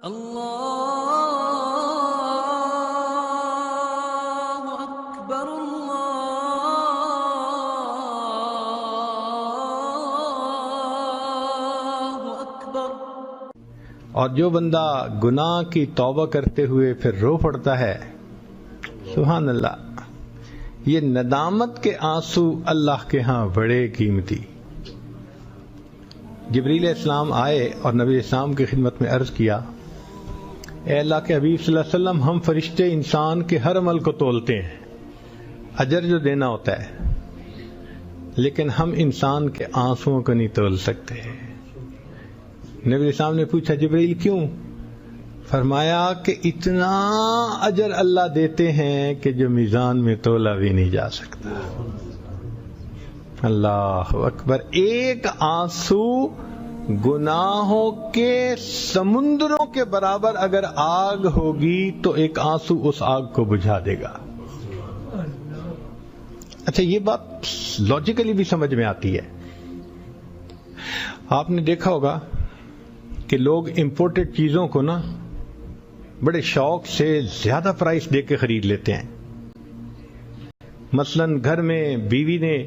اللہ اکبر اللہ اکبر۔ اور جو بندہ گناہ کی توبہ کرتے ہوئے پھر رو پڑتا ہے، سبحان اللہ، یہ ندامت کے آنسو اللہ کے ہاں بڑے قیمتی۔ جبریل علیہ السلام آئے اور نبی اسلام کی خدمت میں عرض کیا، اے اللہ کے حبیب صلی اللہ علیہ وسلم، ہم فرشتے انسان کے ہر عمل کو تولتے ہیں، اجر جو دینا ہوتا ہے، لیکن ہم انسان کے آنسوؤں کو نہیں تول سکتے۔ نبی اسلام نے پوچھا، جبریل کیوں؟ فرمایا کہ اتنا اجر اللہ دیتے ہیں کہ جو میزان میں تولا بھی نہیں جا سکتا۔ اللہ اکبر۔ ایک آنسو گناہوں کے سمندروں کے برابر اگر آگ ہوگی تو ایک آنسو اس آگ کو بجھا دے گا۔ اچھا، یہ بات لاجیکلی بھی سمجھ میں آتی ہے۔ آپ نے دیکھا ہوگا کہ لوگ امپورٹڈ چیزوں کو نا بڑے شوق سے زیادہ پرائس دے کے خرید لیتے ہیں۔ مثلا گھر میں بیوی نے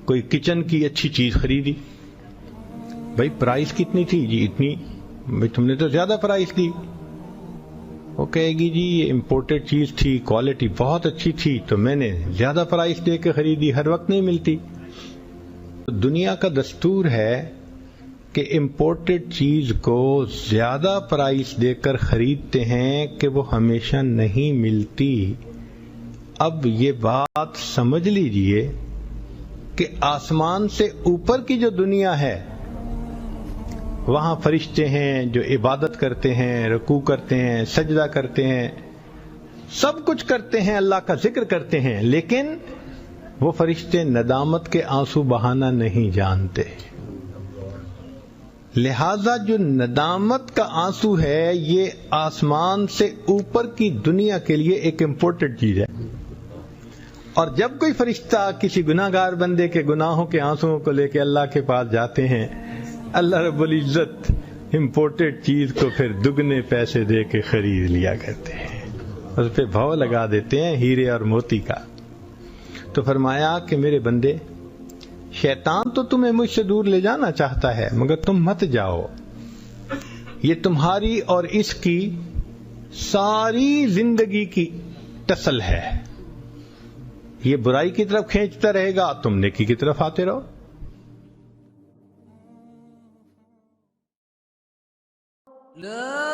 کوئی کچن کی اچھی چیز خریدی، بھائی پرائس کتنی تھی؟ جی اتنی۔ بھائی تم نے تو زیادہ پرائس دی۔ وہ کہے گی جی یہ امپورٹڈ چیز تھی، کوالٹی بہت اچھی تھی تو میں نے زیادہ پرائس دے کے خریدی، ہر وقت نہیں ملتی۔ دنیا کا دستور ہے کہ امپورٹڈ چیز کو زیادہ پرائس دے کر خریدتے ہیں کہ وہ ہمیشہ نہیں ملتی۔ اب یہ بات سمجھ لیجئے کہ آسمان سے اوپر کی جو دنیا ہے، وہاں فرشتے ہیں جو عبادت کرتے ہیں، رکوع کرتے ہیں، سجدہ کرتے ہیں، سب کچھ کرتے ہیں، اللہ کا ذکر کرتے ہیں، لیکن وہ فرشتے ندامت کے آنسو بہانا نہیں جانتے۔ لہذا جو ندامت کا آنسو ہے یہ آسمان سے اوپر کی دنیا کے لیے ایک امپورٹنٹ چیز ہے۔ اور جب کوئی فرشتہ کسی گناہ گار بندے کے گناہوں کے آنسوؤں کو لے کے اللہ کے پاس جاتے ہیں، اللہ رب العزت امپورٹڈ چیز کو پھر دگنے پیسے دے کے خرید لیا کرتے ہیں، اس پہ بھاؤ لگا دیتے ہیں ہیرے اور موتی کا۔ تو فرمایا کہ میرے بندے، شیطان تو تمہیں مجھ سے دور لے جانا چاہتا ہے، مگر تم مت جاؤ، یہ تمہاری اور اس کی ساری زندگی کی ٹسل ہے، یہ برائی کی طرف کھینچتا رہے گا، تم نیکی کی طرف آتے رہو۔ لا